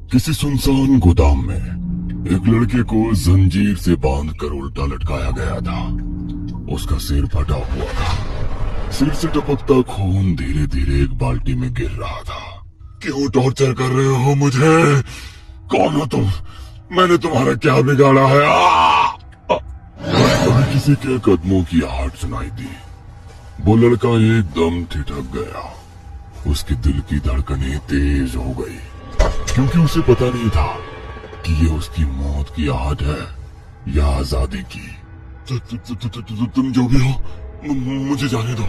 किसी सुनसान गोदाम में एक लड़के को जंजीर से बांधकर उल्टा लटकाया गया था। उसका सिर फटा हुआ था। सिर से टपकता खून धीरे धीरे एक बाल्टी में गिर रहा था। क्यों टॉर्चर कर रहे हो मुझे? कौन हो तुम? मैंने तुम्हारा क्या बिगाड़ा है? तभी किसी के कदमों की आहट सुनाई दी। वो लड़का एकदम ठिठक गया। उसके दिल की धड़कनें तेज हो गई, क्योंकि उसे पता नहीं था कि ये उसकी मौत की आहट है या आजादी की। तुम जो भी हो, मुझे जाने दो।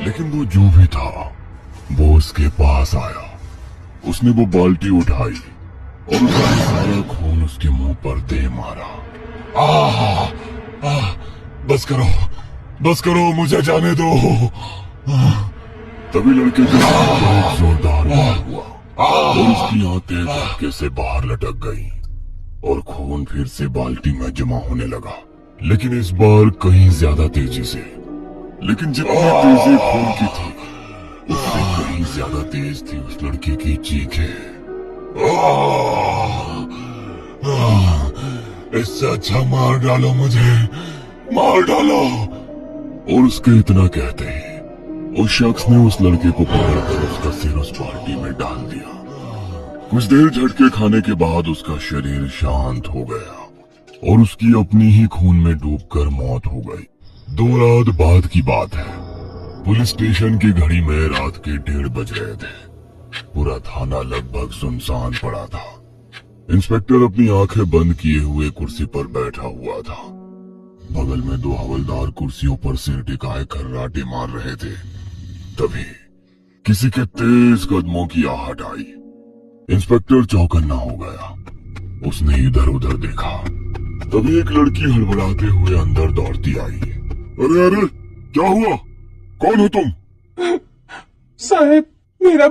लेकिन वो जो भी था वो उसके पास आया। उसने वो बाल्टी उठाई और उसका सारा खून उसके मुंह पर दे मारा। बस करो, मुझे जाने दो। तभी लड़के का एक जोरदार वार हुआ और उसकी आंतें धक्के से बाहर लटक गईं और खून फिर से बाल्टी में जमा होने लगा, लेकिन इस बार कहीं ज्यादा तेजी से। लेकिन जितनी तेजी खून की थी, उससे कहीं ज्यादा तेज थी उस लड़के की चीखें। इससे अच्छा मार डालो मुझे, मार डालो। और उसके इतना कहते ही उस शख्स ने उस लड़के को पकड़कर उसका सिर उस बाल्टी में डाल दिया। कुछ देर झटके खाने के बाद उसका शरीर शांत हो गया और उसकी अपनी ही खून में डूबकर मौत हो गई। 2 रात बाद की बात है। पुलिस स्टेशन की घड़ी में रात के 1:30 बज रहे थे। पूरा थाना लगभग सुनसान पड़ा था। इंस्पेक्टर अपनी आंखें बंद किए हुए कुर्सी पर बैठा हुआ था। बगल में 2 हवलदार कुर्सियों पर सिर टिकाए खर्राटे मार रहे थे। तभी किसी के तेज कदमों की आहट आई। इंस्पेक्टर चौकन्ना हो गया। उसने इधर उधर देखा। तभी एक लड़की हड़बड़ाते हुए अंदर दौड़ती आई। अरे क्या हुआ? कौन हो तुम? साहब, मेरा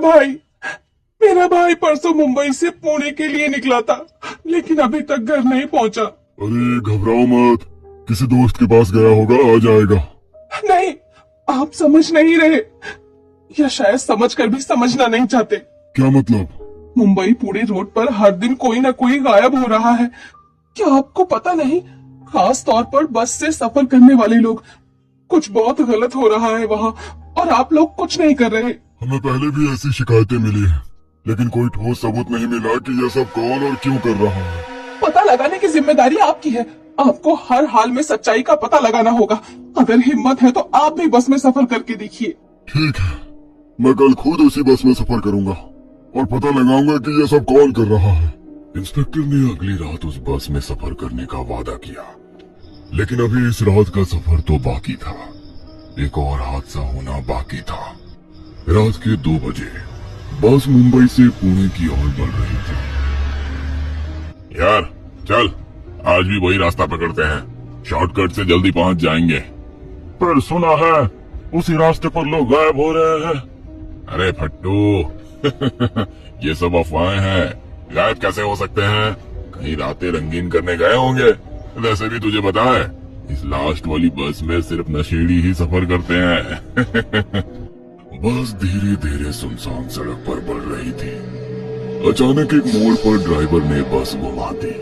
भाई परसों मुंबई से पुणे के लिए निकला था, लेकिन अभी तक घर नहीं पहुंचा। अरे घबराओ मत, किसी दोस्त के पास गया होगा, आ जाएगा। नहीं, आप समझ नहीं रहे, या शायद समझकर भी समझना नहीं चाहते। क्या मतलब? मुंबई पुणे रोड पर हर दिन कोई न कोई गायब हो रहा है। क्या आपको पता नहीं? खास तौर पर बस से सफर करने वाले लोग। कुछ बहुत गलत हो रहा है वहाँ, और आप लोग कुछ नहीं कर रहे। हमें पहले भी ऐसी शिकायतें मिली हैं, लेकिन कोई ठोस सबूत नहीं मिला कि यह सब कौन और क्यों कर रहा है। पता लगाने की जिम्मेदारी आपकी है। आपको हर हाल में सच्चाई का पता लगाना होगा। अगर हिम्मत है तो आप भी बस में सफर करके देखिए। ठीक है, मैं कल खुद उसी बस में सफर करूंगा और पता लगाऊंगा कि यह सब कौन कर रहा है। इंस्पेक्टर ने अगली रात उस बस में सफर करने का वादा किया, लेकिन अभी इस रात का सफर तो बाकी था। एक और हादसा होना बाकी था। रात के 2 बजे बस मुंबई से पुणे की ओर बढ़ रही थी। यार चल, आज भी वही रास्ता पकड़ते हैं, शॉर्टकट से जल्दी पहुंच जाएंगे। पर सुना है उसी रास्ते पर लोग गायब हो रहे हैं। अरे फट्टू ये सब अफवाहें हैं। गायब कैसे हो सकते हैं? कहीं रातें रंगीन करने गए होंगे। वैसे भी तुझे पता है, इस लास्ट वाली बस में सिर्फ नशेड़ी ही सफर करते हैं। बस धीरे धीरे सुनसान सड़क पर बढ़ रही थी। अचानक एक मोड़ पर ड्राइवर ने बस घुमा दी।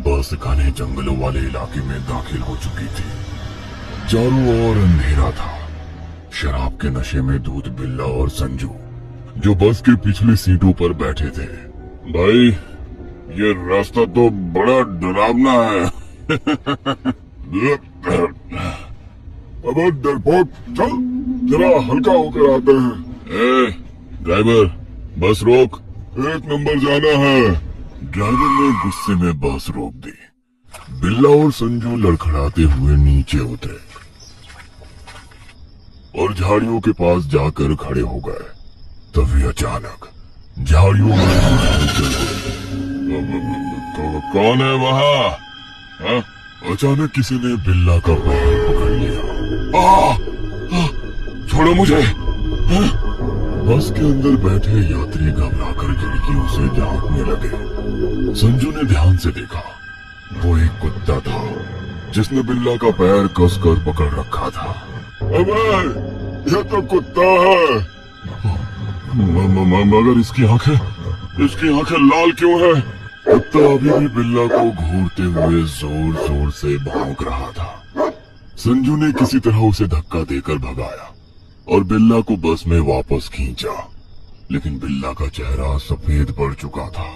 बस घने जंगलों वाले इलाके में दाखिल हो चुकी थी। चारों ओर अंधेरा था। शराब के नशे में धूत बिल्ला और संजू, जो बस के पिछली सीटों पर बैठे थे। भाई, ये रास्ता तो बड़ा डरावना है। अब डरपोक, चल जरा हल्का होकर आते हैं। ड्राइवर, बस रोक। 1 नंबर जाना है। ड्राइवर ने गुस्से में बस रोक दी। बिल्ला और संजू लड़खड़ाते हुए नीचे उतरे और झाड़ियों के पास जाकर खड़े हो गए। तभी अचानक झाड़ियों में कौन है वहाँ? अचानक किसी ने बिल्ला का पैर पकड़ लिया। छोड़ो मुझे। बस के अंदर बैठे यात्री घबराकर खिड़कियों से झांकने लगे। संजू ने ध्यान से देखा। वो एक कुत्ता था जिसने बिल्ला का पैर कसकर पकड़ रखा था। अबे, यह तो कुत्ता है। मगर इसकी आंखें इसकी आंखें लाल क्यों है? कुत्ता अभी भी बिल्ला को घूरते हुए जोर जोर से भौंक रहा था। संजू ने किसी तरह उसे धक्का देकर भगाया और बिल्ला को बस में वापस खींचा, लेकिन बिल्ला का चेहरा सफेद पड़ चुका था।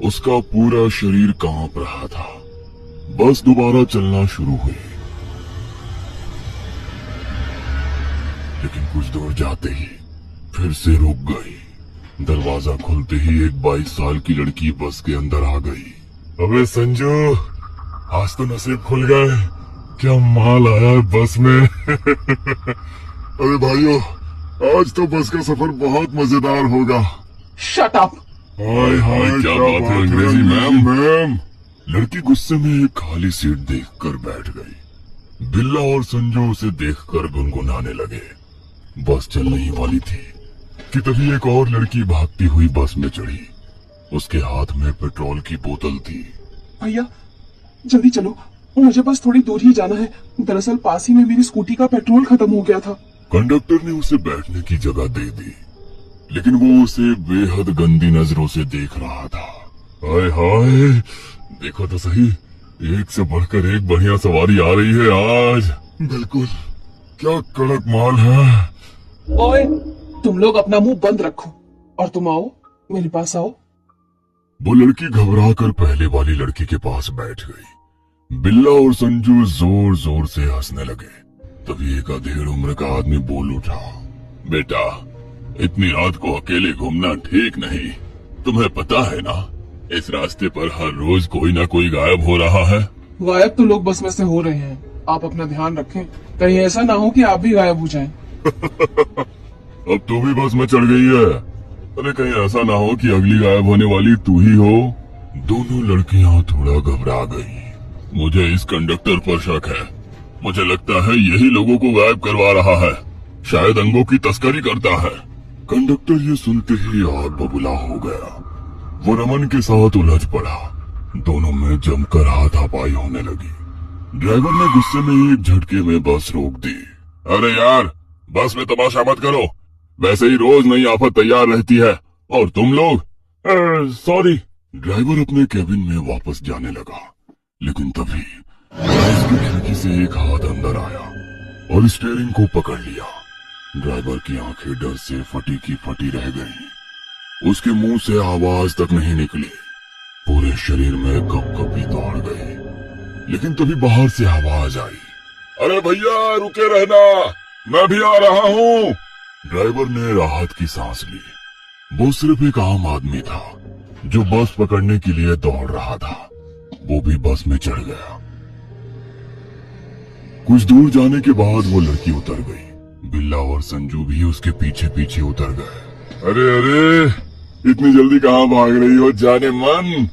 उसका पूरा शरीर कांप रहा था। बस दोबारा चलना शुरू हुई, लेकिन कुछ दूर जाते ही फिर से रुक गई। दरवाजा खुलते ही एक 22 साल की लड़की बस के अंदर आ गई। अबे संजू, आज तो नसीब खुल गए। क्या माल आया है बस में। अरे भाइयों, आज तो बस का सफर बहुत मजेदार होगा। Shut up. हाय हाय, क्या बात है अंग्रेजी मैम। लड़की गुस्से में एक खाली सीट देखकर बैठ गई। बिल्ला और संजू उसे देखकर गुनगुनाने लगे। बस चलने ही वाली थी कि तभी एक और लड़की भागती हुई बस में चढ़ी। उसके हाथ में पेट्रोल की बोतल थी। भैया जल्दी चलो, मुझे बस थोड़ी दूर ही जाना है। दरअसल पास ही में मेरी स्कूटी का पेट्रोल खत्म हो गया था। कंडक्टर ने उसे बैठने की जगह दे दी, लेकिन वो उसे बेहद गंदी नजरों से देख रहा था। हाय हाय, देखो तो सही, एक से बढ़कर एक बढ़िया सवारी आ रही है आज। बिल्कुल, क्या कड़क माल है। ओए, तुम लोग अपना मुंह बंद रखो और तुम आओ, मेरे पास आओ। वो लड़की घबरा कर पहले वाली लड़की के पास बैठ गई। बिल्ला और संजू जोर जोर से हंसने लगे। तभी एक अधेड़ उम्र का आदमी बोल उठा, बेटा, इतनी रात को अकेले घूमना ठीक नहीं। तुम्हें पता है ना, इस रास्ते पर हर रोज कोई ना कोई गायब हो रहा है। गायब तो लोग बस में से हो रहे हैं। आप अपना ध्यान रखें, कहीं ऐसा ना हो कि आप भी गायब हो जाएं। अब तू भी बस में चढ़ गई है। अरे कहीं ऐसा ना हो कि अगली गायब होने वाली तू ही हो। दोनों लड़कियां थोड़ा घबरा गई। मुझे इस कंडक्टर पर शक है। मुझे लगता है यही लोगों को गायब करवा रहा है। शायद अंगों की तस्करी करता है। कंडक्टर ये सुनते ही आग बबूला हो गया। वो रमन के साथ उलझ पड़ा। दोनों में जमकर हाथापाई होने लगी। ड्राइवर ने गुस्से में एक झटके में बस रोक दी। अरे यार, बस में तमाशा मत करो। वैसे ही रोज नई आफत तैयार रहती है और तुम लोग। सॉरी। ड्राइवर अपने केबिन में वापस जाने लगा, लेकिन तभी उसकी खिड़की से एक हाथ अंदर आया और स्टीयरिंग को पकड़ लिया। ड्राइवर की आंखें डर से फटी की फटी रह गईं। उसके मुंह से आवाज तक नहीं निकली। पूरे शरीर में कपकपी दौड़ गई। लेकिन तभी बाहर से आवाज आई, अरे भैया रुके रहना, मैं भी आ रहा हूँ। ड्राइवर ने राहत की सांस ली। वो सिर्फ एक आम आदमी था जो बस पकड़ने के लिए दौड़ रहा था। वो भी बस में चढ़ गया। कुछ दूर जाने के बाद वो लड़की उतर गई। बिल्ला और संजू भी उसके पीछे पीछे उतर गए। अरे अरे, इतनी जल्दी कहाँ भाग रही हो जाने मन?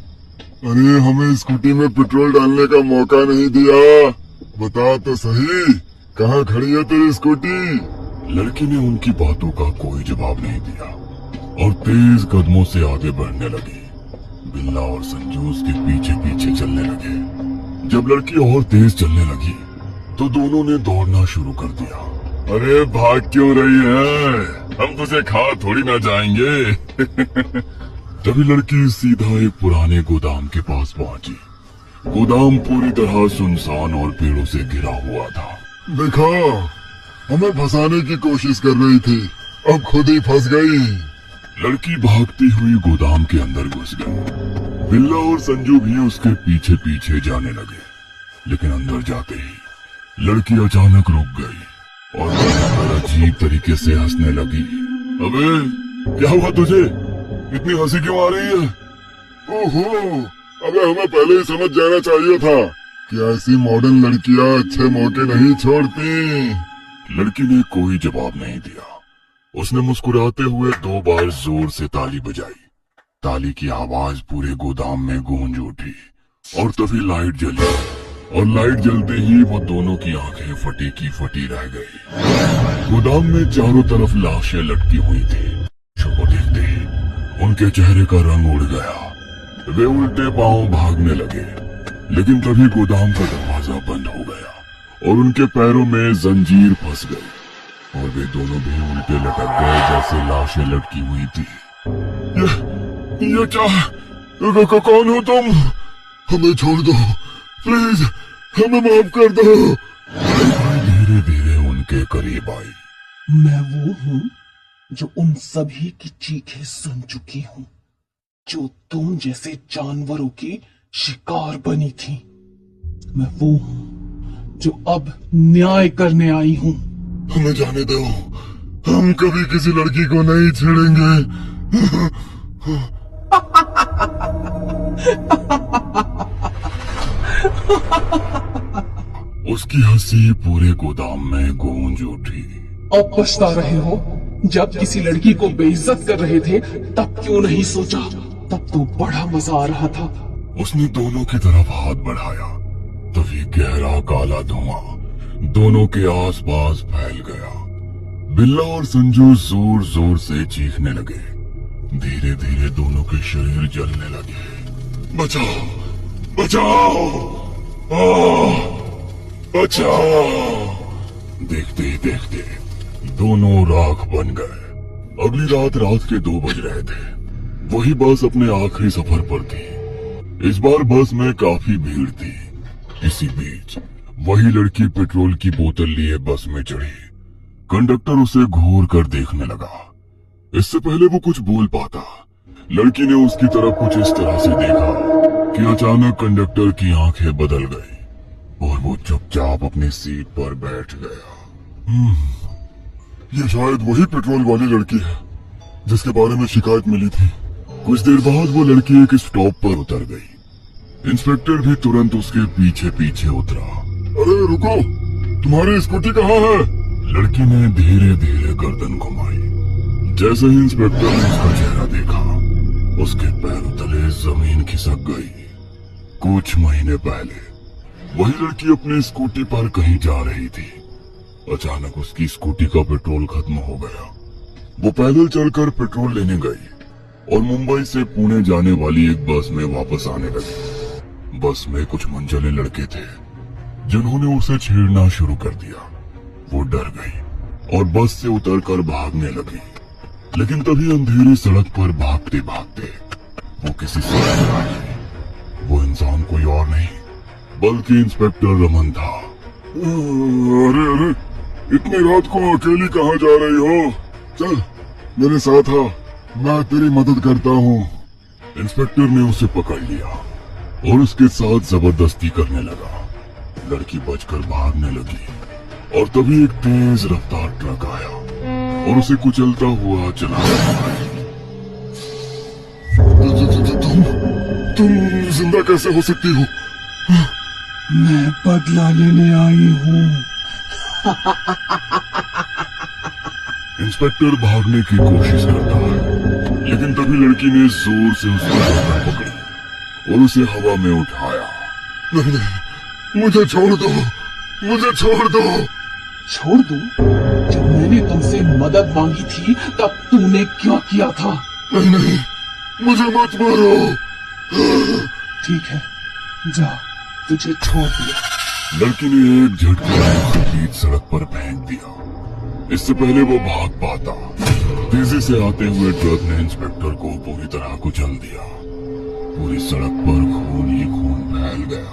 अरे हमें स्कूटी में पेट्रोल डालने का मौका नहीं दिया। बता तो सही, कहाँ खड़ी है तेरी स्कूटी? लड़की ने उनकी बातों का कोई जवाब नहीं दिया और तेज कदमों से आगे बढ़ने लगी। बिल्ला और संजू उसके पीछे पीछे चलने लगे। जब लड़की और तेज चलने लगी तो दोनों ने दौड़ना शुरू कर दिया। अरे भाग क्यों रही है? हम तुझे खा थोड़ी ना जाएंगे। तभी लड़की सीधा एक पुराने गोदाम के पास पहुंची। गोदाम पूरी तरह सुनसान और पेड़ों से घिरा हुआ था। देखा, हमें फंसाने की कोशिश कर रही थी, अब खुद ही फंस गई। लड़की भागती हुई गोदाम के अंदर घुस गई। बिल्ला और संजू भी उसके पीछे पीछे जाने लगे, लेकिन अंदर जाते ही लड़की अचानक रुक गई और अजीब तरीके से हंसने लगी। अबे क्या हुआ तुझे? इतनी हंसी क्यों आ रही है? ओहो, अबे हमें पहले ही समझ जाना चाहिए था कि ऐसी मॉडर्न लड़कियां अच्छे मौके नहीं छोड़ती। लड़की ने कोई जवाब नहीं दिया। उसने मुस्कुराते हुए 2 बार जोर से ताली बजाई। ताली की आवाज पूरे गोदाम में गूंज उठी और तभी लाइट जली और लाइट जलते ही वो दोनों की आंखें फटी की फटी रह गई। गोदाम में चारों तरफ लाशें लटकी हुई थी। को देखते ही उनके चेहरे का रंग उड़ गया। वे उल्टे पांव भागने लगे, लेकिन तभी गोदाम का दरवाजा बंद हो गया और उनके पैरों में जंजीर फंस गई और वे दोनों भी उल्टे लटक गए जैसे लाशें लटकी हुई थी। ये क्या? कौन हो तुम? हमें छोड़ दो प्लीज, हमें माफ कर दो। धीरे धीरे उनके करीब आई। मैं वो हूं जो उन सभी की चीखें सुन चुकी हूं, जो तुम जैसे जानवरों की शिकार बनी थी। मैं वो हूं जो अब न्याय करने आई हूं। हमें जाने दो, हम कभी किसी लड़की को नहीं छेड़ेंगे। उसकी हंसी पूरे गोदाम में गूंज उठी। अब पछता रहे हो? जब किसी लड़की को बेइज्जत कर रहे थे तब क्यों नहीं सोचा? तब तो बड़ा मजा आ रहा था। उसने दोनों की तरफ हाथ बढ़ाया, तभी गहरा काला धुआं दोनों के आसपास फैल गया। बिल्ला और संजू जोर जोर से चीखने लगे। धीरे धीरे दोनों के शरीर जलने लगे। बचाओ, बचाओ, बचाओ! देखते ही देखते दोनों राख बन गए। अगली रात के 2 बज रहे थे। वही बस अपने आखिरी सफर पर थी। इस बार बस में काफी भीड़ थी। इसी बीच वही लड़की पेट्रोल की बोतल लिए बस में चढ़ी। कंडक्टर उसे घूर कर देखने लगा। इससे पहले वो कुछ बोल पाता, लड़की ने उसकी तरफ कुछ इस तरह से देखा कि अचानक कंडक्टर की आंखें बदल गई और वो चुपचाप अपनी सीट पर बैठ गया। ये शायद वही पेट्रोल वाली लड़की है जिसके बारे में शिकायत मिली थी। कुछ देर बाद वो लड़की एक स्टॉप पर उतर गई। इंस्पेक्टर भी तुरंत उसके पीछे पीछे उतरा। अरे रुको, तुम्हारी स्कूटी कहाँ है? लड़की ने धीरे धीरे गर्दन घुमाई। जैसे ही इंस्पेक्टर ने उसका चेहरा देखा, उसके पैरों तले जमीन खिसक गई। कुछ महीने पहले वही लड़की अपनी स्कूटी पर कहीं जा रही थी। अचानक उसकी स्कूटी का पेट्रोल खत्म हो गया। वो पैदल चलकर पेट्रोल लेने गई और मुंबई से पुणे जाने वाली एक बस में वापस आने लगी। बस में कुछ मनचले लड़के थे जिन्होंने उसे छेड़ना शुरू कर दिया। वो डर गई और बस से उतरकर भागने लगी। लेकिन तभी अंधेरी सड़क पर भागते भागते वो किसी से टकराई। वो इंसान कोई और नहीं बल्कि इंस्पेक्टर रमन था। अरे अरे, इतनी रात को अकेली कहाँ जा रही हो? चल मेरे साथ आ, मैं तेरी मदद करता हूँ। इंस्पेक्टर ने उसे पकड़ लिया और उसके साथ जबरदस्ती करने लगा। लड़की बचकर भागने लगी और तभी एक तेज रफ्तार ट्रक आया और उसे कुचलता हुआ चला गया। तुम जिंदा कैसे हो सकती हो? मैं बदला लेने आई हूँ। इंस्पेक्टर भागने की कोशिश करता है, लेकिन तभी लड़की ने जोर से उसकी गर्दन पकड़ी और उसे हवा में उठाया। नहीं नहीं, मुझे छोड़ दो, मुझे छोड़ दो। छोड़ दूं? जब मैंने तुमसे मदद मांगी थी तब तूने क्या किया था? नहीं नहीं, मुझे मत मारो। ठीक है, जा, तुझे छोड़ दिया। लड़की ने एक झटके में बीच सड़क पर फेंक दिया। इससे पहले वो भाग पाता, तेजी से आते हुए ट्रक ने इंस्पेक्टर को पूरी तरह कुचल दिया। पूरी सड़क पर खून ही खून फैल गया।